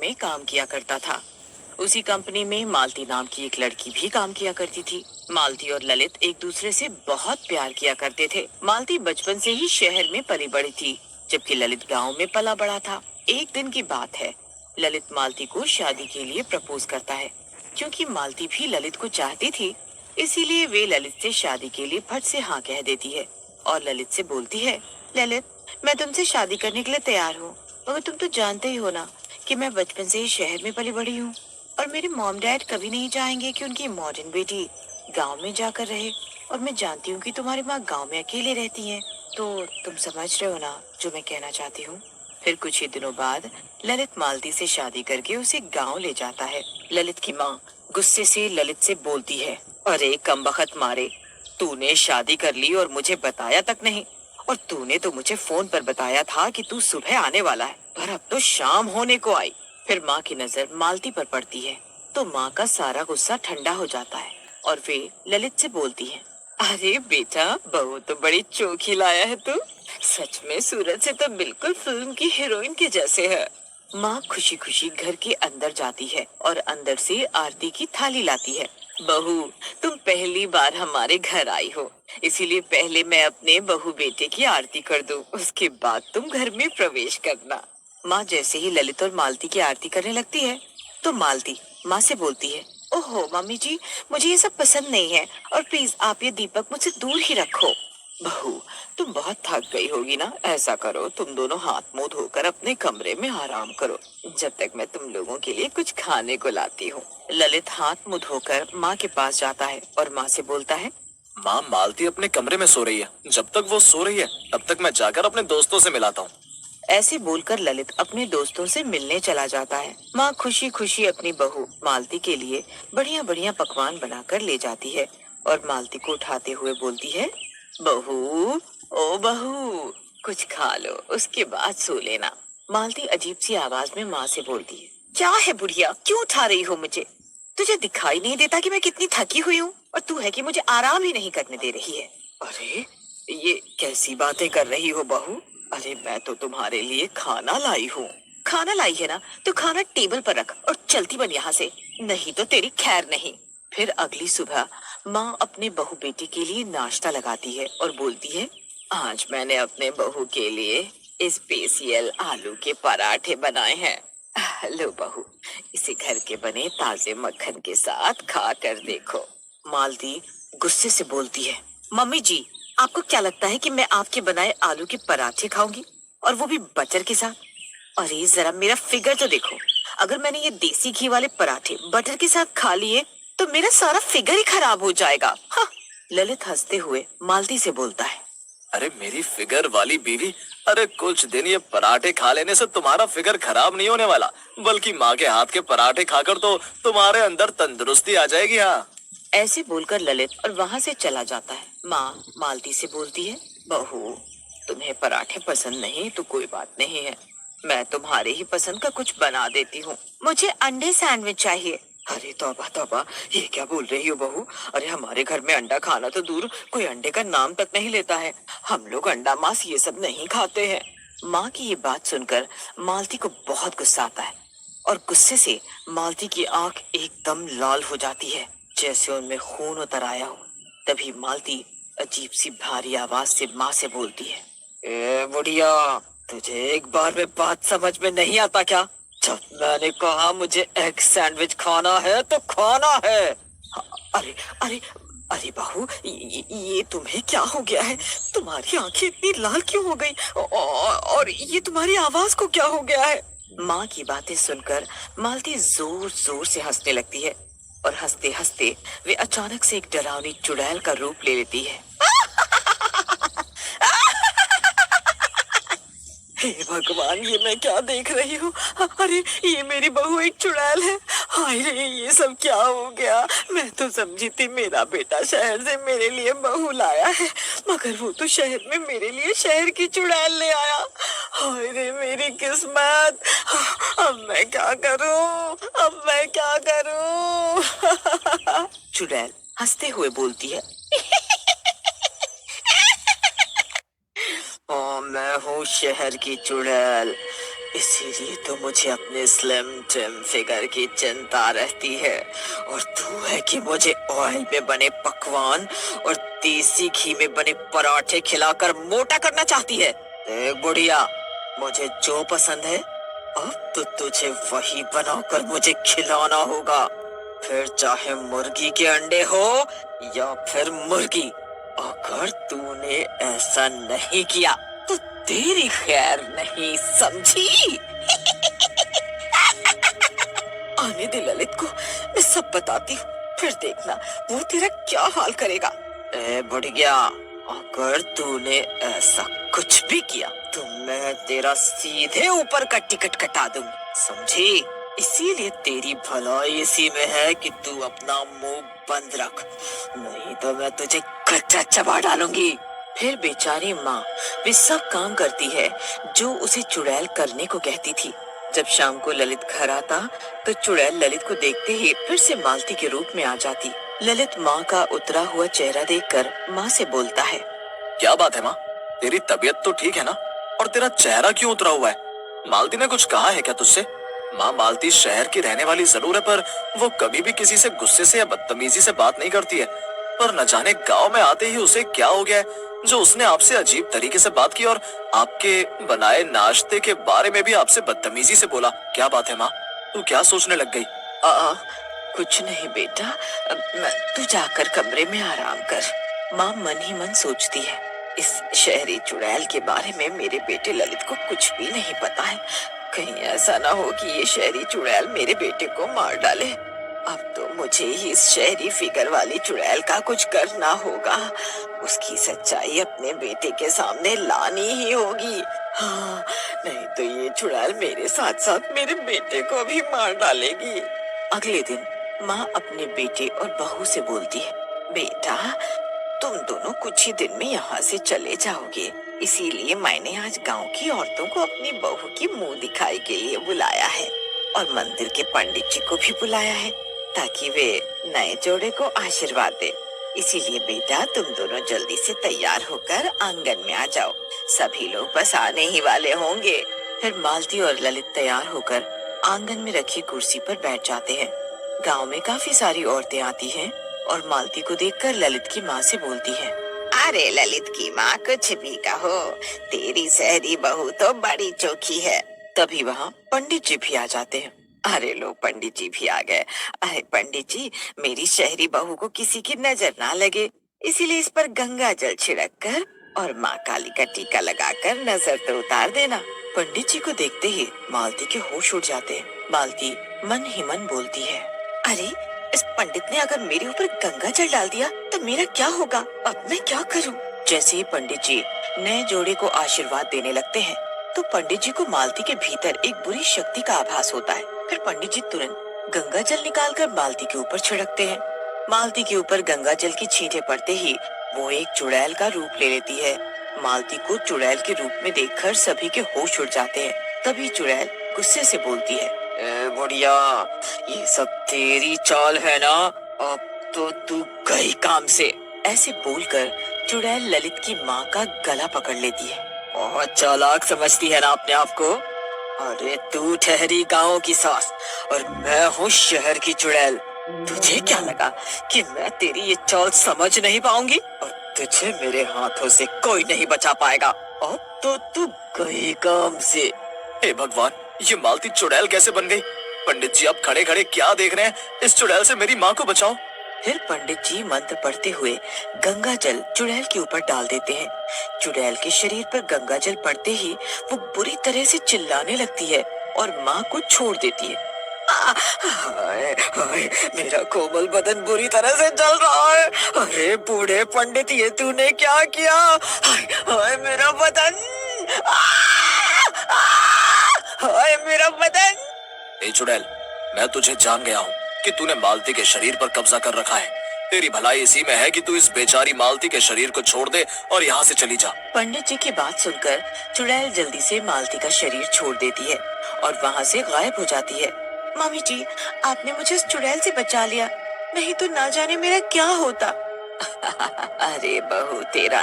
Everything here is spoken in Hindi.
में काम किया करता था। उसी कंपनी में मालती नाम की एक लड़की भी काम किया करती थी। मालती और ललित एक दूसरे से बहुत प्यार किया करते थे। मालती बचपन से ही शहर में पली बड़ी थी, जबकि ललित गांव में पला बड़ा था। एक दिन की बात है, ललित मालती को शादी के लिए प्रपोज करता है। क्योंकि मालती भी ललित को चाहती थी, इसीलिए वे ललित से शादी के लिए फट से हाँ कह देती है और ललित से बोलती है, ललित, मैं तुमसे शादी करने के लिए तैयार हूँ, मगर तुम तो जानते ही हो ना कि मैं बचपन से ही शहर में पली बड़ी हूँ और मेरे मॉम डैड कभी नहीं चाहेंगे कि उनकी मॉडर्न बेटी गांव में जाकर रहे। और मैं जानती हूँ कि तुम्हारी माँ गांव में अकेले रहती हैं, तो तुम समझ रहे हो ना जो मैं कहना चाहती हूँ। फिर कुछ ही दिनों बाद ललित मालती से शादी करके उसे गांव ले जाता है। ललित की माँ गुस्से से ललित से बोलती है, अरे कमबख्त मारे, तूने शादी कर ली और मुझे बताया तक नहीं। और तूने तो मुझे फोन पर बताया था कि तू सुबह आने वाला है, पर अब तो शाम होने को आई। फिर माँ की नजर मालती पर पड़ती है तो माँ का सारा गुस्सा ठंडा हो जाता है और वे ललित से बोलती है, अरे बेटा, बहू तो बड़ी चोखी लाया है तू। सच में सूरज से तो बिल्कुल फिल्म की हीरोइन के जैसे है। माँ खुशी खुशी घर के अंदर जाती है और अंदर से आरती की थाली लाती है। बहू, तुम पहली बार हमारे घर आई हो, इसीलिए पहले मैं अपने बहू बेटे की आरती कर दूं, उसके बाद तुम घर में प्रवेश करना। माँ जैसे ही ललित और मालती की आरती करने लगती है तो मालती माँ से बोलती है, ओहो मम्मी जी, मुझे ये सब पसंद नहीं है और प्लीज आप ये दीपक मुझसे दूर ही रखो। बहू, तुम बहुत थक गई होगी ना, ऐसा करो तुम दोनों हाथ मुंह धोकर अपने कमरे में आराम करो, जब तक मैं तुम लोगों के लिए कुछ खाने को लाती हूँ। ललित हाथ मुंह धोकर माँ के पास जाता है और माँ से बोलता है, माँ, मालती अपने कमरे में सो रही है, जब तक वो सो रही है तब तक मैं जाकर अपने दोस्तों से मिलाता हूँ। ऐसे बोलकर ललित अपने दोस्तों से मिलने चला जाता है। माँ खुशी खुशी अपनी बहू मालती के लिए बढ़िया बढ़िया पकवान बनाकर ले जाती है और मालती को उठाते हुए बोलती है, बहू, ओ बहू, कुछ खा लो, उसके बाद सो लेना। मालती अजीब सी आवाज में माँ से बोलती है, क्या है बुढ़िया, क्यों उठा रही हो मुझे? तुझे दिखाई नहीं देता कि मैं कितनी थकी हुई हूँ? और तू है कि मुझे आराम ही नहीं करने दे रही है। अरे, ये कैसी बातें कर रही हो बहू? अरे मैं तो तुम्हारे लिए खाना लाई हूँ। खाना लाई है ना, तो खाना टेबल पर रख और चलती बन यहाँ से, नहीं तो तेरी खैर नहीं। फिर अगली सुबह माँ अपने बहू बेटी के लिए नाश्ता लगाती है और बोलती है, आज मैंने अपने बहू के लिए स्पेशल आलू के पराठे बनाए हैं। लो बहू, इसे घर के बने ताजे मक्खन के साथ खा कर देखो। मालती गुस्से से बोलती है, मम्मी जी, आपको क्या लगता है कि मैं आपके बनाए आलू के पराठे खाऊंगी, और वो भी बटर के साथ? अरे जरा मेरा फिगर तो देखो, अगर मैंने ये देसी घी वाले पराठे बटर के साथ खा लिए तो मेरा सारा फिगर ही खराब हो जाएगा। हाँ। ललित हंसते हुए मालती से बोलता है, अरे मेरी फिगर वाली बीवी, अरे कुछ दिन ये पराठे खा लेने से तुम्हारा फिगर खराब नहीं होने वाला, बल्कि माँ के हाथ के पराठे खाकर तो तुम्हारे अंदर तंदुरुस्ती आ जाएगी। हाँ। ऐसे बोलकर ललित और वहां से चला जाता है। माँ मालती से बोलती है, बहू, तुम्हें पराठे पसंद नहीं तो कोई बात नहीं है, मैं तुम्हारे ही पसंद का कुछ बना देती हूँ। मुझे अंडे सैंडविच चाहिए। अरे तौबा तौबा, ये क्या बोल रही हो बहू? अरे हमारे घर में अंडा खाना तो दूर, कोई अंडे का नाम तक नहीं लेता है। हम लोग अंडा मांस ये सब नहीं खाते हैं। माँ की ये बात सुनकर मालती को बहुत गुस्सा आता है और गुस्से से मालती की आंख एकदम लाल हो जाती है, जैसे उनमें खून उतर आया हो। तभी मालती अजीब सी भारी आवाज से माँ से बोलती है, ए बुढ़िया, तुझे एक बार में बात समझ में नहीं आता क्या? जब मैंने कहा मुझे एग सैंडविच खाना है तो खाना है। अरे अरे अरे बहू, ये तुम्हें क्या हो गया है? तुम्हारी आंखें इतनी लाल क्यों हो गई? और ये तुम्हारी आवाज को क्या हो गया है? माँ की बातें सुनकर मालती जोर जोर से हंसने लगती है और हंसते हंसते वे अचानक से एक डरावनी चुड़ैल का रूप ले लेती है। हे भगवान, ये मैं क्या देख रही हूँ? अरे ये मेरी बहू एक चुड़ैल है। हाय रे, ये सब क्या हो गया? मैं तो समझी थी मेरा बेटा शहर से मेरे लिए बहू लाया है, मगर वो तो शहर में मेरे लिए शहर की चुड़ैल ले आया। हाय रे मेरी किस्मत, अब मैं क्या करूँ? अब मैं क्या करूँ? चुड़ैल हंसते हुए बोलती है, ओ मैं हूँ शहर की चुड़ैल, इसीलिए तो मुझे अपने स्लिम ट्रिम फिगर की चिंता रहती है। और तू है कि मुझे ऑयल में बने पकवान और देसी घी में बने पराठे खिलाकर मोटा करना चाहती है। देख बुढ़िया, मुझे जो पसंद है अब तो तुझे वही बनाकर मुझे खिलाना होगा, फिर चाहे मुर्गी के अंडे हो या फिर मुर्गी। अगर तूने ऐसा नहीं किया तो तेरी खैर नहीं, समझी? आने दे ललित को, मैं सब बताती हूँ, फिर देखना वो तेरा क्या हाल करेगा। ए बुढ़िया, अगर तूने ऐसा कुछ भी किया तो मैं तेरा सीधे ऊपर का टिकट कटा दूंगी, समझी? इसीलिए तेरी भलाई इसी में है कि तू अपना मुंह बंद रख, नहीं तो मैं तुझे कच्चा चबा डालूंगी। फिर बेचारी माँ वे सब काम करती है जो उसे चुड़ैल करने को कहती थी। जब शाम को ललित घर आता तो चुड़ैल ललित को देखते ही फिर से मालती के रूप में आ जाती। ललित माँ का उतरा हुआ चेहरा देखकर माँ से बोलता है, क्या बात है माँ, तेरी तबीयत तो ठीक है ना? और तेरा चेहरा क्यों उतरा हुआ है? मालती ने कुछ कहा है क्या तुझसे? माँ, मालती शहर की रहने वाली जरूर है, पर वो कभी भी किसी से गुस्से से या बदतमीजी से बात नहीं करती है। पर न जाने गांव में आते ही उसे क्या हो गया है जो उसने आपसे अजीब तरीके से बात की और आपके बनाए नाश्ते के बारे में भी आपसे बदतमीजी से बोला। क्या बात है माँ, तू क्या सोचने लग गई? कुछ नहीं बेटा, तू जाकर कमरे में आराम कर। माँ मन ही मन सोचती है, इस शहरी चुड़ैल के बारे में मेरे बेटे ललित को कुछ भी नहीं पता है। कहीं ऐसा ना हो कि ये शहरी चुड़ैल मेरे बेटे को मार डाले। अब तो मुझे ही इस शहरी फिगर वाली चुड़ैल का कुछ करना होगा। उसकी सच्चाई अपने बेटे के सामने लानी ही होगी। हाँ, नहीं तो ये चुड़ैल मेरे साथ साथ मेरे बेटे को भी मार डालेगी। अगले दिन माँ अपने बेटे और बहू से बोलती है, बेटा तुम दोनों कुछ ही दिन में यहाँ से चले जाओगे, इसीलिए मैंने आज गांव की औरतों को अपनी बहू की मुंह दिखाई के लिए बुलाया है और मंदिर के पंडित जी को भी बुलाया है ताकि वे नए जोड़े को आशीर्वाद दे। इसीलिए बेटा तुम दोनों जल्दी से तैयार होकर आंगन में आ जाओ, सभी लोग बस आने ही वाले होंगे। फिर मालती और ललित तैयार होकर आंगन में रखी कुर्सी पर बैठ जाते हैं। गांव में काफी सारी औरतें आती हैं और मालती को देखकर ललित की माँ से बोलती है, अरे ललित की माँ कुछ भी कहो, तेरी शहरी बहू तो बड़ी चोखी है। तभी वहाँ पंडित जी भी आ जाते हैं। अरे लो, पंडित जी भी आ गए। अरे पंडित जी, मेरी शहरी बहू को किसी की नजर ना लगे, इसीलिए इस पर गंगा जल छिड़क कर और माँ काली का टीका लगाकर नजर तो उतार देना। पंडित जी को देखते ही मालती के होश उड़ जाते हैं। मालती मन ही मन बोलती है, अरे इस पंडित ने अगर मेरे ऊपर गंगा जल डाल दिया तो मेरा क्या होगा? अब मैं क्या करूं? जैसे ही पंडित जी नए जोड़े को आशीर्वाद देने लगते हैं तो पंडित जी को मालती के भीतर एक बुरी शक्ति का आभास होता है। फिर पंडित जी तुरंत गंगा जल निकालकर मालती के ऊपर छिड़कते हैं। मालती के ऊपर गंगा जल की छींटे पड़ते ही वो एक चुड़ैल का रूप ले लेती है। मालती को चुड़ैल के रूप में देखकर सभी के होश उड़ जाते हैं। तभी चुड़ैल गुस्से से बोलती है, बुढ़िया, ये सब तेरी चाल है ना? अब तो तू गई काम से। ऐसे बोलकर चुड़ैल ललित की माँ का गला पकड़ लेती है। बहुत चालाक समझती है ना अपने आप को? अरे तू ठहरी गांव की सास और मैं हूँ शहर की चुड़ैल। तुझे क्या लगा कि मैं तेरी ये चाल समझ नहीं पाऊंगी? और तुझे मेरे हाथों से कोई नहीं बचा पाएगा। अब तो तू गई काम से। हे भगवान, ये मालती चुड़ैल कैसे बन गई? पंडित जी आप खड़े खड़े क्या देख रहे हैं? इस चुड़ैल से मेरी माँ को बचाओ। फिर पंडित जी मंत्र पढ़ते हुए गंगा जल चुड़ैल के ऊपर डाल देते हैं। चुड़ैल के शरीर पर गंगा जल पड़ते ही वो बुरी तरह से चिल्लाने लगती है और माँ को छोड़ देती है। हाय हाय, मेरा कोमल बदन बुरी तरह से जल रहा है। अरे बूढ़े पंडित, ये तूने क्या किया? हाय हाय, मेरा बदन, हाय मेरा बदन। ए चुड़ैल, मैं तुझे जान गया हूँ कि तूने मालती के शरीर पर कब्जा कर रखा है। तेरी भलाई इसी में है कि तू इस बेचारी मालती के शरीर को छोड़ दे और यहाँ से चली जा। पंडित जी की बात सुनकर चुड़ैल जल्दी से मालती का शरीर छोड़ देती है और वहाँ से गायब हो जाती है। मम्मी जी, आपने मुझे इस चुड़ैल से बचा लिया, नहीं तो ना जाने मेरा क्या होता। अरे बहू, तेरा